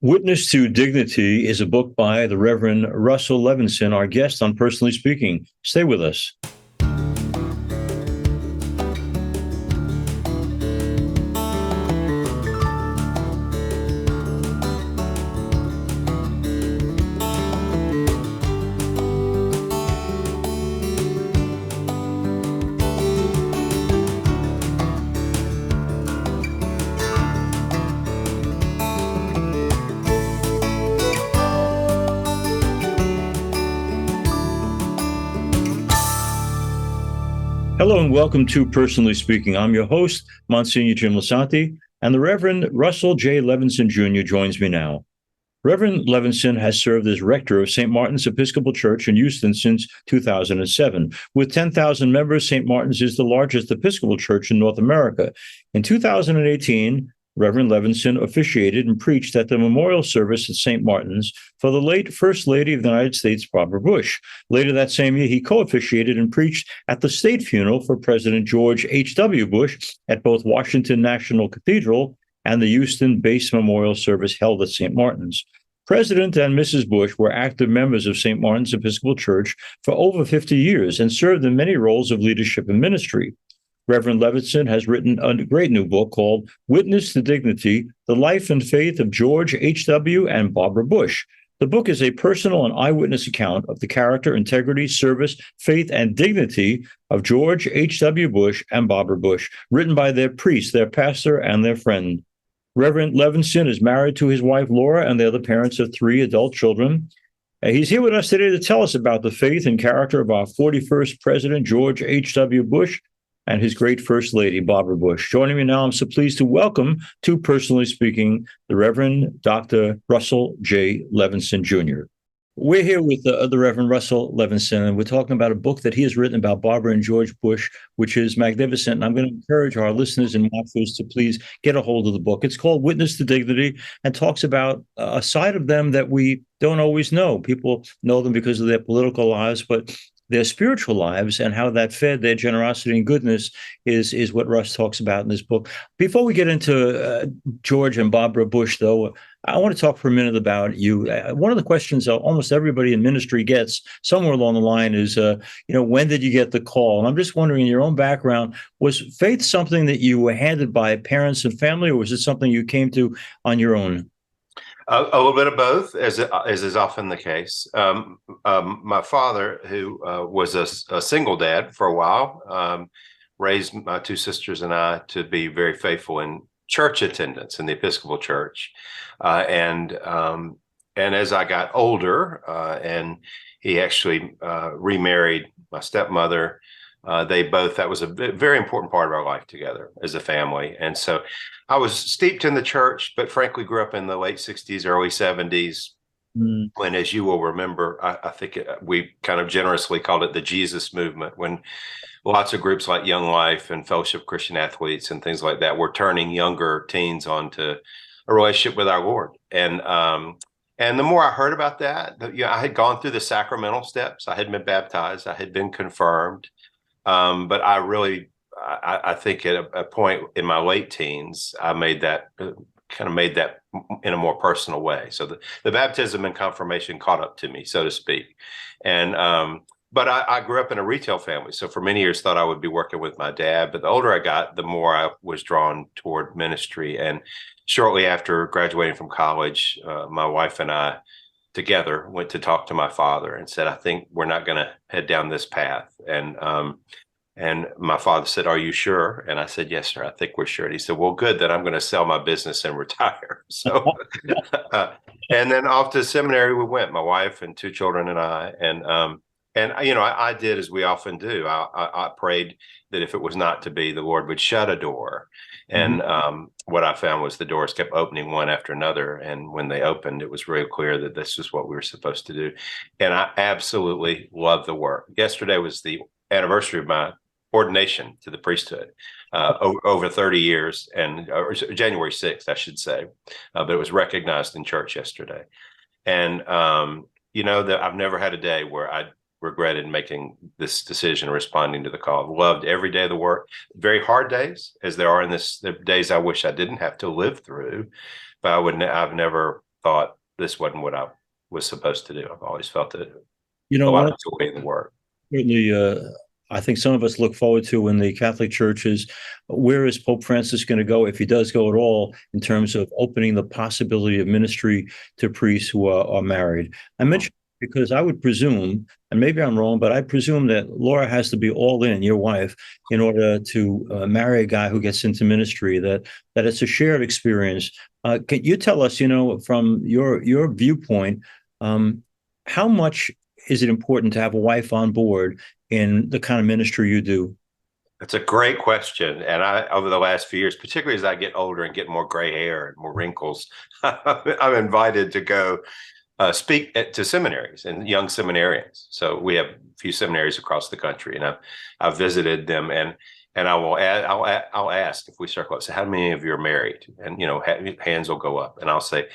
Witness to Dignity is a book by the Reverend Russell Levenson, our guest on Personally Speaking. Stay with us. Hello and welcome to Personally Speaking. I'm your host, Msgr. Jim Lisante, and the Reverend Russell J. Levenson Jr. joins me now. Reverend Levenson has served as Rector of St. Martin's Episcopal Church in Houston since 2007. With 10,000 members, St. Martin's is the largest Episcopal church in North America. In 2018, Reverend Levenson officiated and preached at the memorial service at St. Martin's for the late First Lady of the United States, Barbara Bush. Later that same year, he co-officiated and preached at the state funeral for President George H.W. Bush at both Washington National Cathedral and the Houston-based memorial service held at St. Martin's. President and Mrs. Bush were active members of St. Martin's Episcopal Church for over 50 years and served in many roles of leadership and ministry. Reverend Levenson has written a great new book called Witness to Dignity, The Life and Faith of George H.W. and Barbara Bush. The book is a personal and eyewitness account of the character, integrity, service, faith, and dignity of George H.W. Bush and Barbara Bush, written by their priest, their pastor, and their friend. Reverend Levenson is married to his wife, Laura, and they're the parents of 3 adult children. He's here with us today to tell us about the faith and character of our 41st President, George H.W. Bush, and his great First Lady, Barbara Bush. Joining me now, I'm so pleased to welcome to Personally Speaking, the Reverend Dr. Russell J. Levenson Jr. We're here with the Reverend Russell Levenson, and we're talking about a book that he has written about Barbara and George Bush, which is magnificent. And I'm going to encourage our listeners and watchers to please get a hold of the book. It's called Witness to Dignity and talks about a side of them that we don't always know. People know them because of their political lives, but their spiritual lives and how that fed their generosity and goodness is what Russ talks about in this book. Before we get into George and Barbara Bush, though, I want to talk for a minute about you. One of the questions almost everybody in ministry gets somewhere along the line is, when did you get the call? And I'm just wondering, in your own background, was faith something that you were handed by parents and family, or was it something you came to on your own? A little bit of both, as is often the case. My father, who was a single dad for a while, raised my 2 sisters and I to be very faithful in church attendance in the Episcopal Church. And as I got older, and he actually remarried my stepmother, that was a very important part of our life together as a family. And so I was steeped in the church, but frankly grew up in the late 60s, early 70s, when, as you will remember, I think we kind of generously called it the Jesus movement, when lots of groups like Young Life and Fellowship of Christian Athletes and things like that were turning younger teens onto a relationship with our Lord. And the more I heard about that, I had gone through the sacramental steps. I had been baptized. I had been confirmed. But I think at a point in my late teens, I made that in a more personal way. So the baptism and confirmation caught up to me, so to speak. And but I grew up in a retail family, so for many years thought I would be working with my dad. But the older I got, the more I was drawn toward ministry. And shortly after graduating from college, my wife and I together went to talk to my father and said, I think we're not going to head down this path. And my father said, are you sure? And I said, yes, sir, I think we're sure. And he said, well, good, then I'm going to sell my business and retire. So, and then off to seminary we went, my wife and 2 children and I. And I did as we often do. I prayed that if it was not to be, the Lord would shut a door. And what I found was the doors kept opening one after another. And when they opened, it was real clear that this is what we were supposed to do. And I absolutely love the work. Yesterday was the anniversary of my ordination to the priesthood, over 30 years, and January 6th, I should say, but it was recognized in church yesterday. And, that I've never had a day where I regretted making this decision, responding to the call. I've loved every day of the work, very hard days, as there are in the days I wish I didn't have to live through, but I've never thought this wasn't what I was supposed to do. I've always felt a One lot of of joy in the work. certainly, I think some of us look forward to in the Catholic Church is where is Pope Francis going to go, if he does go at all, in terms of opening the possibility of ministry to priests who are married. I mentioned because I would presume, and maybe I'm wrong, but I presume that Laura has to be all in, your wife, in order to marry a guy who gets into ministry, that it's a shared experience. Can you tell us, from your viewpoint, how much is it important to have a wife on board in the kind of ministry you do? That's a great question. And over the last few years, particularly as I get older and get more gray hair and more wrinkles, I'm invited to go speak to seminaries and young seminarians. So we have a few seminaries across the country, and I've visited them, and I'll ask if we circle up, say, how many of you are married? And hands will go up, and I'll say,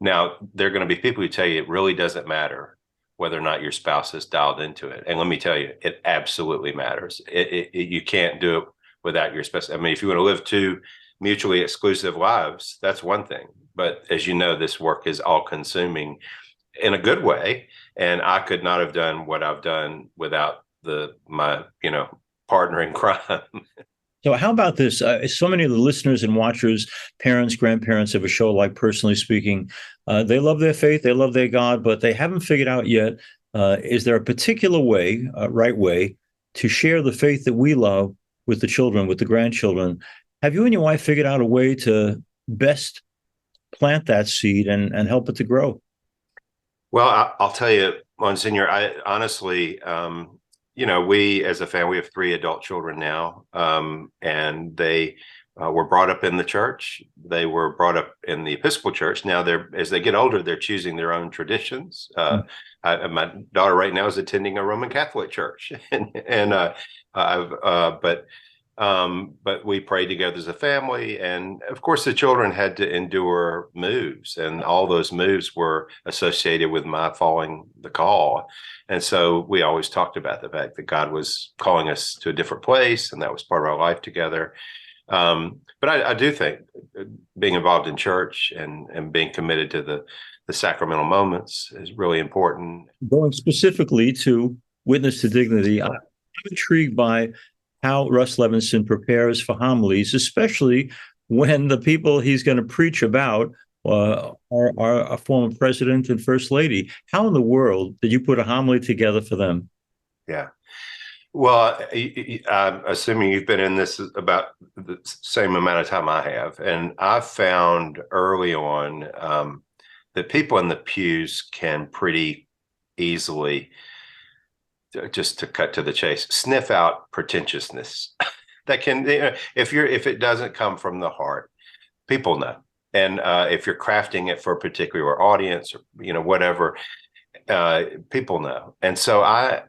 now there are going to be people who tell you it really doesn't matter whether or not your spouse is dialed into it. And let me tell you, it absolutely matters. You can't do it without your spouse. I mean, if you want to live two mutually exclusive lives, that's one thing. But as you know, this work is all consuming in a good way. And I could not have done what I've done without my partner in crime. So how about this? So many of the listeners and watchers, parents, grandparents of a show like Personally Speaking, they love their faith, they love their God, but they haven't figured out yet, is there a particular way, right way, to share the faith that we love with the children, with the grandchildren? Have you and your wife figured out a way to best plant that seed and help it to grow? Well, I'll tell you, Monsignor, I honestly, we as a family, we have 3 adult children now, and they were brought up in the church. They were brought up in the Episcopal Church. Now, as they get older, they're choosing their own traditions. My daughter right now is attending a Roman Catholic church, but we prayed together as a family. And of course, the children had to endure moves, and all those moves were associated with my following the call. And so we always talked about the fact that God was calling us to a different place, and that was part of our life together. But I do think being involved in church and being committed to the sacramental moments is really important. Going specifically to Witness to Dignity, I'm intrigued by how Russ Levenson prepares for homilies, especially when the people he's going to preach about are a former president and first lady. How in the world did you put a homily together for them? Yeah. Well, I'm assuming you've been in this about the same amount of time I have. And I found early on that people in the pews can pretty easily, just to cut to the chase, sniff out pretentiousness. That can, if it doesn't come from the heart, people know. And if you're crafting it for a particular audience, or whatever, people know. And so I,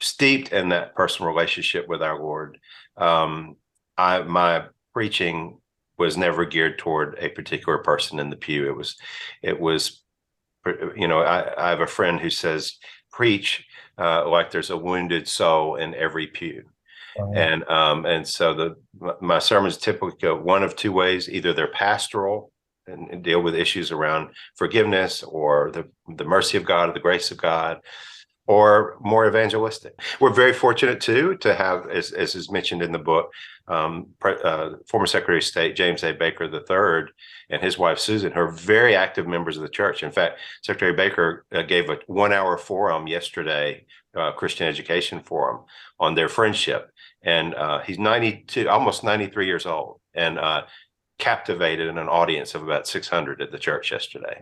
steeped in that personal relationship with our Lord, my preaching was never geared toward a particular person in the pew. It was, I have a friend who says, preach like there's a wounded soul in every pew. And so my sermons typically go one of two ways: either they're pastoral and deal with issues around forgiveness or the mercy of God or the grace of God, or more evangelistic. We're very fortunate too to have, as is mentioned in the book, former Secretary of State James A. Baker III and his wife Susan, who are very active members of the church. In fact, Secretary Baker gave a 1-hour forum yesterday, Christian Education Forum, on their friendship. And he's 92, almost 93 years old, and captivated an audience of about 600 at the church yesterday.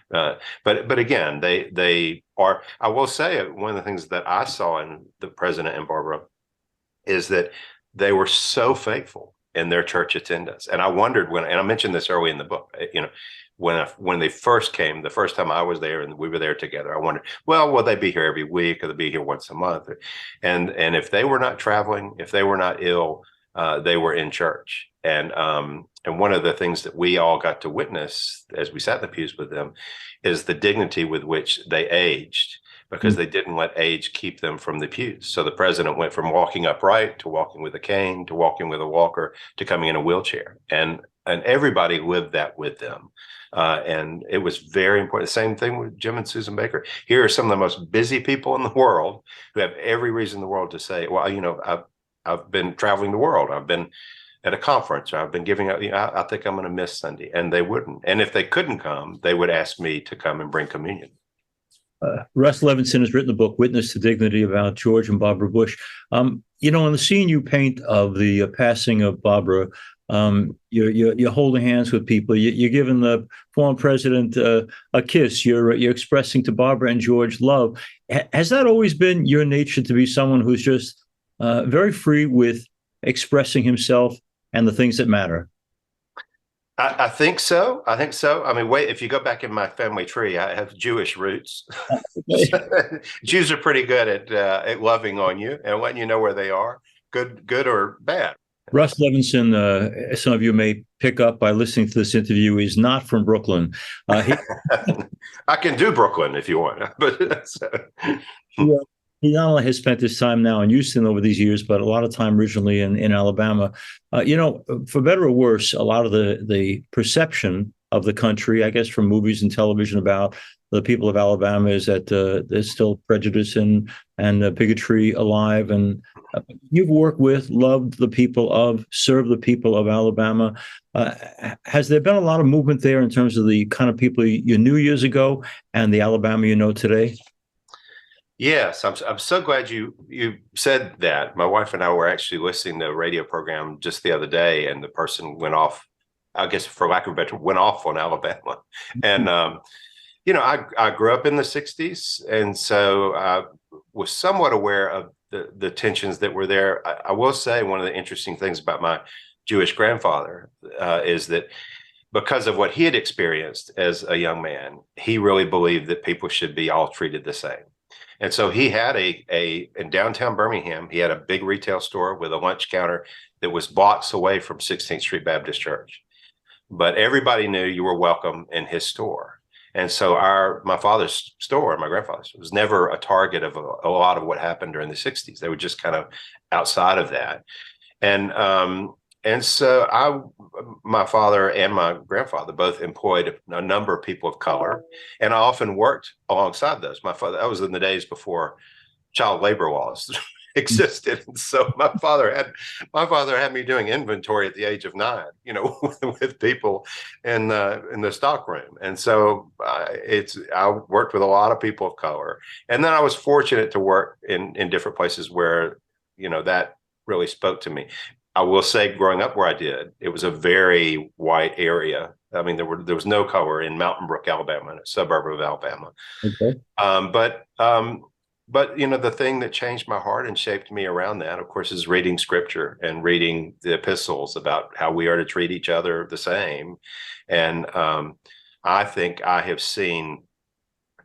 But again, they are. I will say, one of the things that I saw in the president and Barbara is that they were so faithful in their church attendance. And I wondered and I mentioned this early in the book, when they first came, the first time I was there and we were there together, I wondered, well, will they be here every week, or they'll be here once a month? And if they were not traveling, if they were not ill, they were in church. And one of the things that we all got to witness as we sat in the pews with them is the dignity with which they aged, because they didn't let age keep them from the pews. So the president went from walking upright to walking with a cane to walking with a walker to coming in a wheelchair, and everybody lived that with them. And it was very important. Same thing with Jim and Susan Baker. Here are some of the most busy people in the world who have every reason in the world to say, well, I've been traveling the world. I've been at a conference, or I've been giving out, I think I'm going to miss Sunday. And they wouldn't. And if they couldn't come, they would ask me to come and bring communion. Russ Levenson has written the book Witness to Dignity about George and Barbara Bush. In the scene you paint of the passing of Barbara, you're holding hands with people. You're giving the former president a kiss. You're expressing to Barbara and George love. Has that always been your nature, to be someone who's just very free with expressing himself and the things that matter? I think so. I mean, if you go back in my family tree, I have Jewish roots. Jews are pretty good at loving on you and letting you know where they are, good or bad. Russ Levenson, some of you may pick up by listening to this interview, is not from Brooklyn. I can do Brooklyn if you want, but he not only has spent his time now in Houston over these years, but a lot of time originally in Alabama. For better or worse, a lot of the perception of the country, I guess, from movies and television about the people of Alabama is that there's still prejudice and bigotry alive. And you've worked with, loved the people of, served the people of Alabama. Has there been a lot of movement there in terms of the kind of people you knew years ago and the Alabama you know today? Yes, I'm so glad you said that. My wife and I were actually listening to a radio program just the other day, and the person went off, I guess for lack of a better, went off on Alabama. And I grew up in the 60s, and so I was somewhat aware of the tensions that were there. I will say one of the interesting things about my Jewish grandfather is that because of what he had experienced as a young man, he really believed that people should be all treated the same. And so he had in downtown Birmingham, he had a big retail store with a lunch counter that was blocks away from 16th Street Baptist Church. But everybody knew you were welcome in his store. And so my father's store, my grandfather's, was never a target of a lot of what happened during the 60s. They were just kind of outside of that. And so my father and my grandfather both employed a number of people of color, and I often worked alongside those. My father, that was in the days before child labor laws existed. And so my father had me doing inventory at the age of 9, with people in the stock room. And so I worked with a lot of people of color, and then I was fortunate to work in different places where that really spoke to me. I will say, growing up where I did, it was a very white area. I mean, there was no color in Mountain Brook, Alabama, a suburb of Alabama. Okay. But the thing that changed my heart and shaped me around that, of course, is reading scripture and reading the epistles about how we are to treat each other the same. And I think I have seen,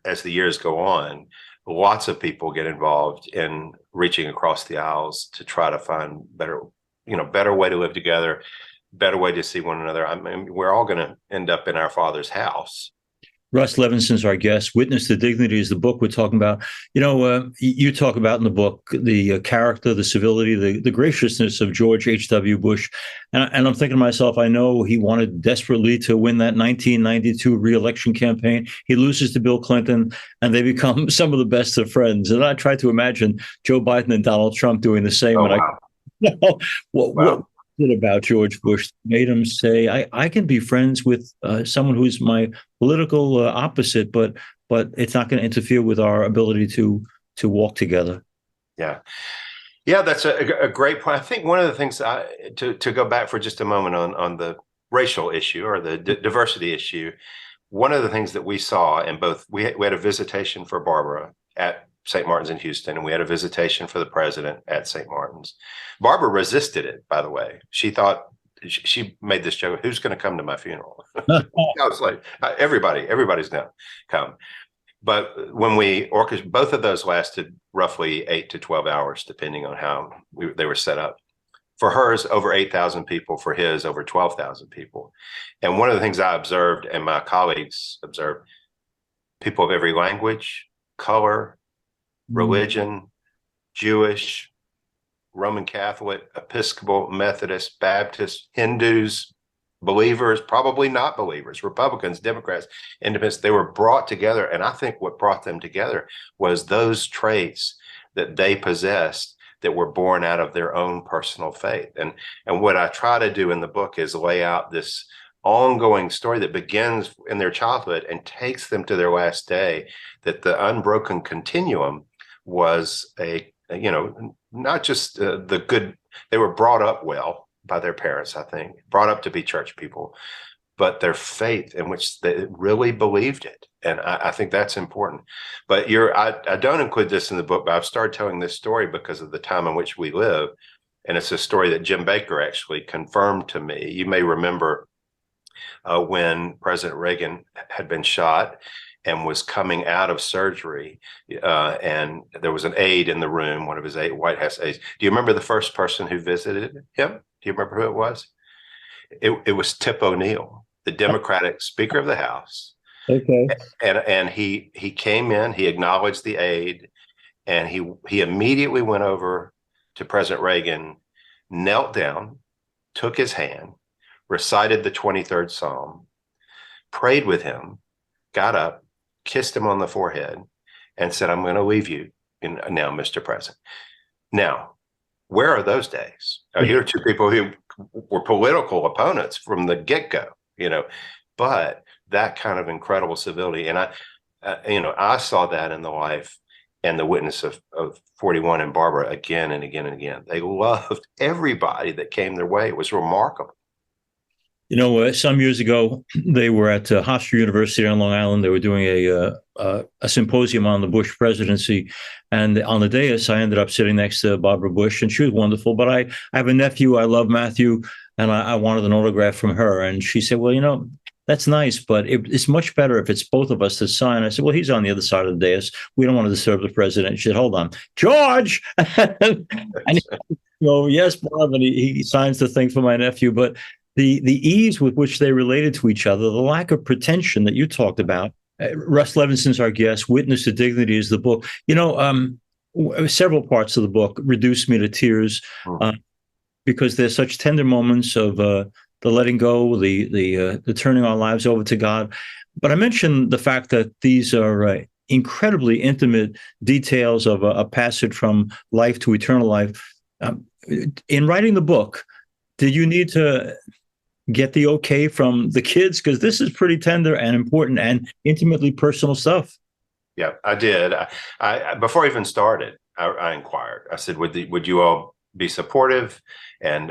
as the years go on, lots of people get involved in reaching across the aisles to try to find better way to live together, better way to see one another. I mean, we're all going to end up in our Father's house. Russ Levenson's our guest. Witness to Dignity is the book we're talking about. You talk about in the book the character, the civility, the graciousness of George H.W. Bush. And I'm thinking to myself, I know he wanted desperately to win that 1992 re-election campaign. He loses to Bill Clinton, and they become some of the best of friends. And I try to imagine Joe Biden and Donald Trump doing the same. What is it about George Bush that made him say, I can be friends with someone who's my political opposite, but it's not going to interfere with our ability to walk together? Yeah, that's a great point. I think one of the things to go back for just a moment on the racial issue or the diversity issue, one of the things that we saw in both, we had a visitation for Barbara at St. Martin's in Houston, and we had a visitation for the president at St. Martin's. Barbara resisted it, by the way. She thought, she made this joke, who's going to come to my funeral? I was like, everybody's going to come. But when we orchestrated, both of those lasted roughly 8 to 12 hours, depending on how they were set up. For hers, over 8,000 people. For his, over 12,000 people. And one of the things I observed, and my colleagues observed, people of every language, color, religion, Jewish, Roman Catholic, Episcopal, Methodist, Baptist, Hindus, believers, probably not believers, Republicans, Democrats, independents, they were brought together. And I think what brought them together was those traits that they possessed that were born out of their own personal faith. And what I try to do in the book is lay out this ongoing story that begins in their childhood and takes them to their last day, that the unbroken continuum was not just the good, they were brought up well by their parents, I think, brought up to be church people, but their faith in which they really believed it. And I think that's important. But I don't include this in the book, but I've started telling this story because of the time in which we live. And it's a story that Jim Baker actually confirmed to me. You may remember when President Reagan had been shot and was coming out of surgery, and there was an aide in the room, one of his White House aides. Do you remember the first person who visited him? Do you remember who it was? It was Tip O'Neill, the Democratic Speaker of the House. Okay. And he came in, he acknowledged the aide, and he immediately went over to President Reagan, knelt down, took his hand, recited the 23rd Psalm, prayed with him, got up, kissed him on the forehead, and said, "I'm going to leave you now, Mr. President." Now, where are those days? Here are two people who were political opponents from the get-go, but that kind of incredible civility. And I saw that in the life and the witness of 41 and Barbara again and again and again. They loved everybody that came their way. It was remarkable. Some years ago, they were at Hofstra University on Long Island. They were doing a symposium on the Bush presidency. And on the dais, I ended up sitting next to Barbara Bush, and she was wonderful. But I have a nephew. I love Matthew, and I wanted an autograph from her. And she said, "Well, that's nice, but it's much better if it's both of us that sign." I said, "Well, he's on the other side of the dais. We don't want to disturb the president." She said, "Hold on, George." and yes, Bob, and he signs the thing for my nephew. But the ease with which they related to each other, the lack of pretension that you talked about. Russ Levenson's our guest. Witness to Dignity is the book. Several parts of the book reduced me to tears because there's such tender moments of the letting go, the turning our lives over to God. But I mentioned the fact that these are incredibly intimate details of a passage from life to eternal life. In writing the book, did you need to get the okay from the kids? Because this is pretty tender and important and intimately personal stuff. Yeah, I did. I before I even started, I inquired. I said, would you all be supportive? And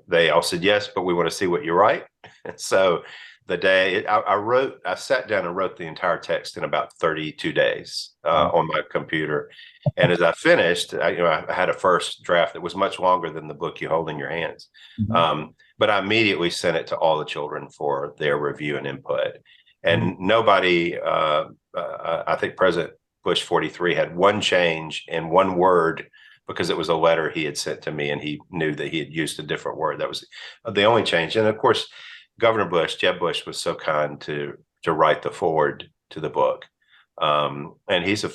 they all said yes, but we want to see what you write. And so the day I sat down and wrote the entire text in about 32 days on my computer. And as I finished, I had a first draft that was much longer than the book you hold in your hands. Mm-hmm. But I immediately sent it to all the children for their review and input. And nobody, I think President Bush 43 had one change in one word because it was a letter he had sent to me and he knew that he had used a different word. That was the only change. And of course, Governor Bush, Jeb Bush, was so kind to write the foreword to the book. And he's a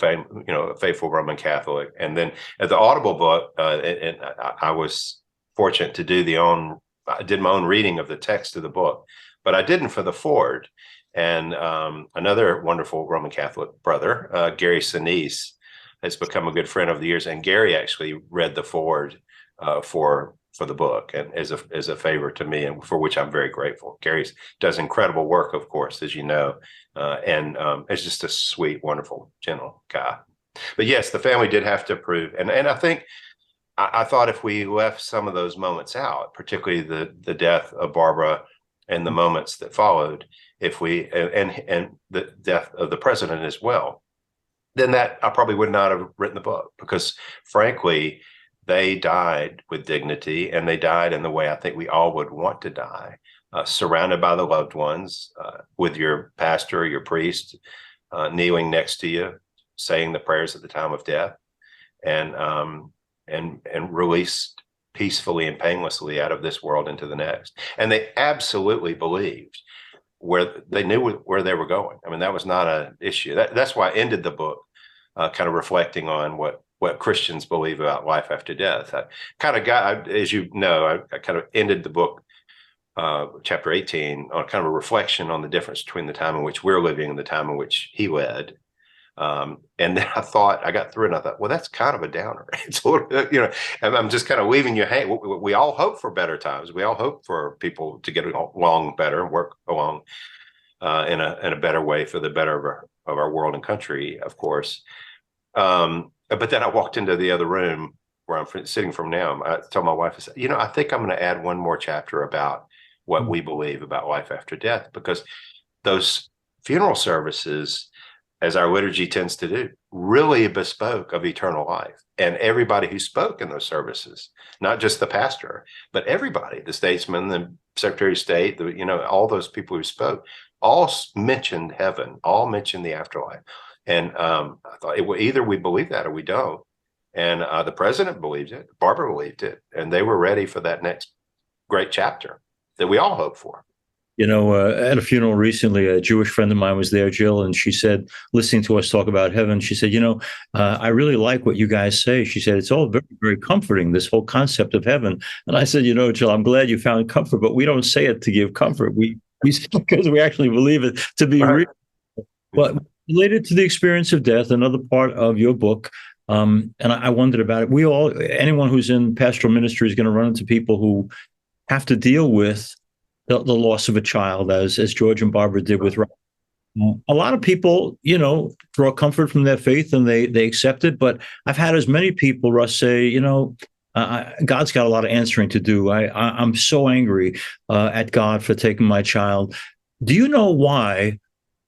faithful Roman Catholic. And then at the Audible book, and I was fortunate to I did my own reading of the text of the book, but I didn't for the foreword. And another wonderful Roman Catholic brother, Gary Sinise, has become a good friend over the years. And Gary actually read the foreword for the book and as a favor to me, and for which I'm very grateful. Gary does incredible work, of course, as you know, and is just a sweet, wonderful, gentle guy. But yes, the family did have to approve. And I think I thought if we left some of those moments out, particularly the death of Barbara and the moments that followed, if we and the death of the president as well, then that I probably would not have written the book, because frankly, they died with dignity, and they died in the way I think we all would want to die, surrounded by the loved ones, with your pastor, your priest, kneeling next to you, saying the prayers at the time of death, and released peacefully and painlessly out of this world into the next. And they absolutely believed they knew where they were going. I mean, that was not an issue. That's why I ended the book kind of reflecting on what Christians believe about life after death. I kind of got, as you know, I kind of ended the book chapter 18, on kind of a reflection on the difference between the time in which we're living and the time in which he led. And then I got through it and I thought, well, that's kind of a downer. It's a little, I'm just kind of leaving you, hey, we all hope for better times. We all hope for people to get along better, work along in a better way for the better of our world and country, of course. But then I walked into the other room where I'm sitting from now. I told my wife, I said, I think I'm going to add one more chapter about what we believe about life after death, because those funeral services, as our liturgy tends to do, really bespoke of eternal life. And everybody who spoke in those services, not just the pastor, but everybody, the statesman, the Secretary of State, all those people who spoke, all mentioned heaven, all mentioned the afterlife. And I thought, either we believe that or we don't. And the president believed it, Barbara believed it, and they were ready for that next great chapter that we all hope for. At a funeral recently, a Jewish friend of mine was there, Jill, and she said, listening to us talk about heaven, she said, I really like what you guys say. She said, it's all very, very comforting, this whole concept of heaven. And I said, Jill, I'm glad you found comfort, but we don't say it to give comfort. We say it because we actually believe it to be real. But related to the experience of death, another part of your book, and I wondered about it. Anyone who's in pastoral ministry is going to run into people who have to deal with the loss of a child, as George and Barbara did with Robin. A lot of people, draw comfort from their faith and they accept it. But I've had as many people, Russ, say, God's got a lot of answering to do. I'm so angry at God for taking my child. Do you know why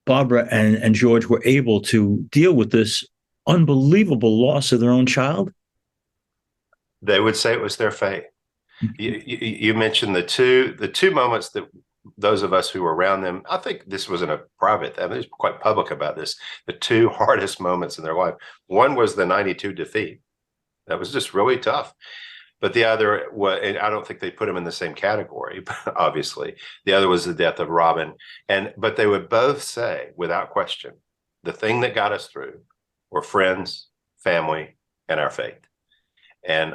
Barbara and George were able to deal with this unbelievable loss of their own child? They would say it was their faith. You mentioned the two moments that those of us who were around them, I think this wasn't a private, I mean, it was quite public about this, the two hardest moments in their life. One was the 92 defeat. That was just really tough. But the other was, and I don't think they put them in the same category, obviously. The other was the death of Robin. But they would both say, without question, the thing that got us through were friends, family, and our faith. And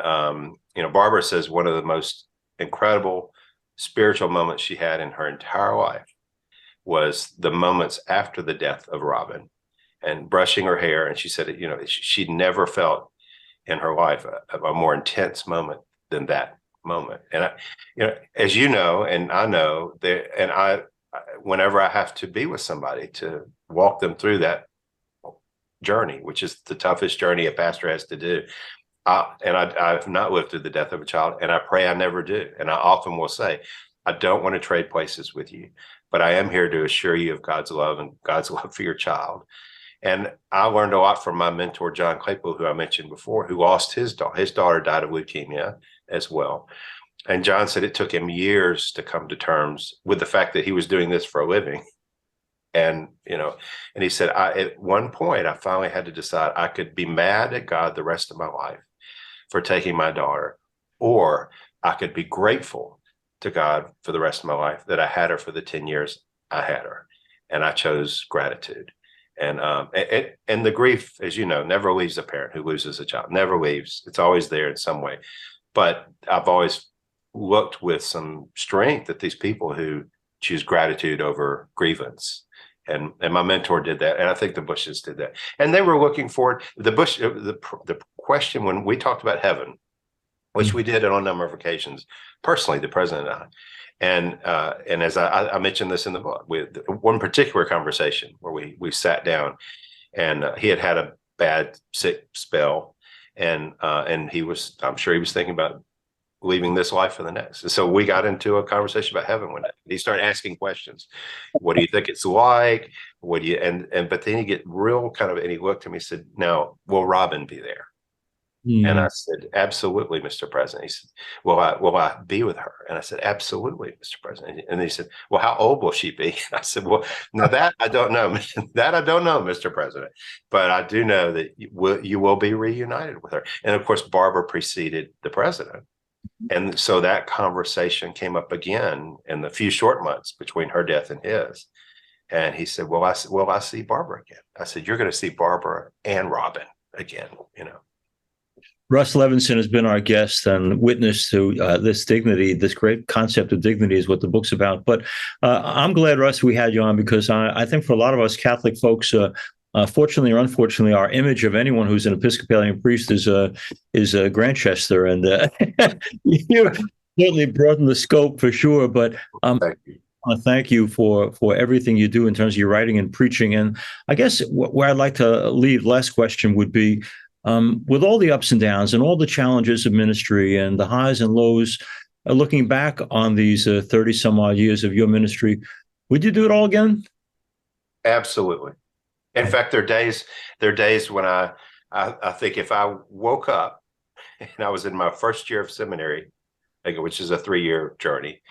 Barbara says one of the most incredible spiritual moments she had in her entire life was the moments after the death of Robin and brushing her hair. And she said, she'd never felt in her life a more intense moment than that moment. And as you know, and I know that, and whenever I have to be with somebody to walk them through that journey, which is the toughest journey a pastor has to do, I've not lived through the death of a child, and I pray I never do. And I often will say, I don't want to trade places with you, but I am here to assure you of God's love and God's love for your child. And I learned a lot from my mentor, John Claypool, who I mentioned before, who lost his daughter. His daughter died of leukemia as well. And John said it took him years to come to terms with the fact that he was doing this for a living. And he said, at one point, I finally had to decide I could be mad at God the rest of my life for taking my daughter, or I could be grateful to God for the rest of my life that I had her for the 10 years I had her. And I chose gratitude. And the grief, as you know, never leaves a parent who loses a child, never leaves. It's always there in some way. But I've always looked with some strength at these people who choose gratitude over grievance. And my mentor did that, and I think the Bushes did that. And they were looking forward. The question when we talked about heaven, which we did on a number of occasions, personally, the president and I, and as I mentioned this in the book, with one particular conversation where we sat down, and he had a bad sick spell, and I'm sure he was thinking about leaving this life for the next. So we got into a conversation about heaven one day. He started asking questions. What do you think it's like? What do you, but then he get real kind of, and he looked at me and said, now, will Robin be there? And I said, absolutely, Mr. President. He said, will I be with her? And I said, absolutely, Mr. President. And he said, well, how old will she be? I said, well, now that I don't know. That I don't know, Mr. President. But I do know that you will be reunited with her. And of course, Barbara preceded the president. And so that conversation came up again in the few short months between her death and his. And he said, will I see Barbara again? I said, you're going to see Barbara and Robin again, Russ Levenson has been our guest and witness to this dignity, this great concept of dignity is what the book's about. But I'm glad, Russ, we had you on because I think for a lot of us Catholic folks, fortunately or unfortunately, our image of anyone who's an Episcopalian priest is Grantchester, and you certainly broadened the scope for sure. But Thank you. I want to thank you for everything you do in terms of your writing and preaching. And I guess where I'd like to leave, last question would be, with all the ups and downs and all the challenges of ministry and the highs and lows, looking back on these 30 some odd years of your ministry, would you do it all again? Absolutely. In fact, there are days when I think if I woke up and I was in my first year of seminary, which is a 3-year journey,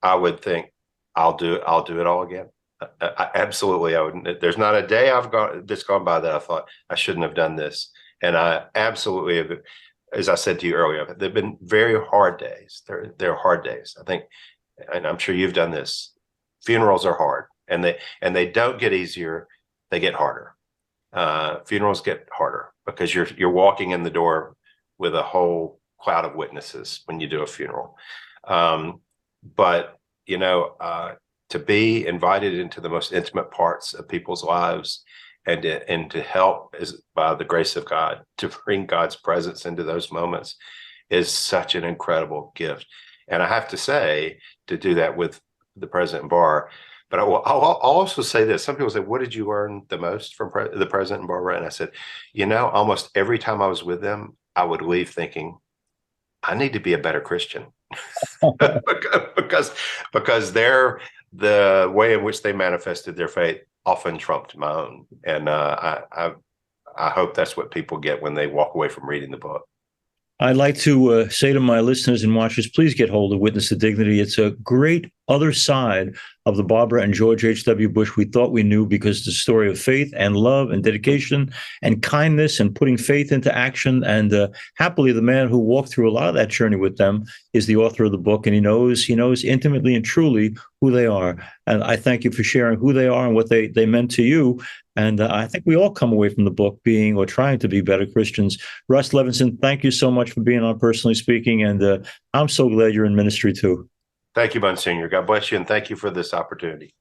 I would think, I'll do it all again. Absolutely, I would. There's not a day that's gone by that I thought I shouldn't have done this. And I absolutely have, as I said to you earlier, they've been very hard days. They're hard days. I think, and I'm sure you've done this. Funerals are hard, and they don't get easier; they get harder. Funerals get harder because you're walking in the door with a whole cloud of witnesses when you do a funeral. But to be invited into the most intimate parts of people's lives. And to help by the grace of God to bring God's presence into those moments is such an incredible gift. And I have to say, to do that with the President Barr, but I'll also say this. Some people say, what did you learn the most from the President and Barbara? And I said, almost every time I was with them, I would leave thinking, I need to be a better Christian because the way in which they manifested their faith often trumped my own. And I hope that's what people get when they walk away from reading the book. I'd like to say to my listeners and watchers, please get hold of Witness to Dignity. It's a great other side of the Barbara and George H.W. Bush we thought we knew, because it's a story of faith and love and dedication and kindness and putting faith into action. And happily, the man who walked through a lot of that journey with them is the author of the book, and he knows intimately and truly who they are. And I thank you for sharing who they are and what they meant to you. And I think we all come away from the book being or trying to be better Christians. Russ Levenson, thank you so much for being on Personally Speaking. And I'm so glad you're in ministry too. Thank you, Monsignor. God bless you. And thank you for this opportunity.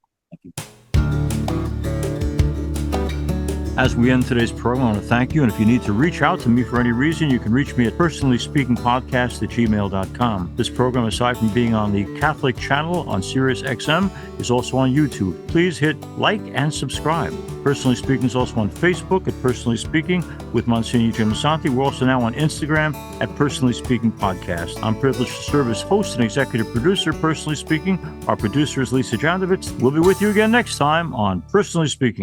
As we end today's program, I want to thank you. And if you need to reach out to me for any reason, you can reach me at personallyspeakingpodcast@gmail.com. This program, aside from being on the Catholic channel on Sirius XM, is also on YouTube. Please hit like and subscribe. Personally Speaking is also on Facebook at Personally Speaking with Monsignor Jim Lisante. We're also now on Instagram at Personally Speaking Podcast. I'm privileged to serve as host and executive producer, Personally Speaking. Our producer is Lisa Jandovitz. We'll be with you again next time on Personally Speaking.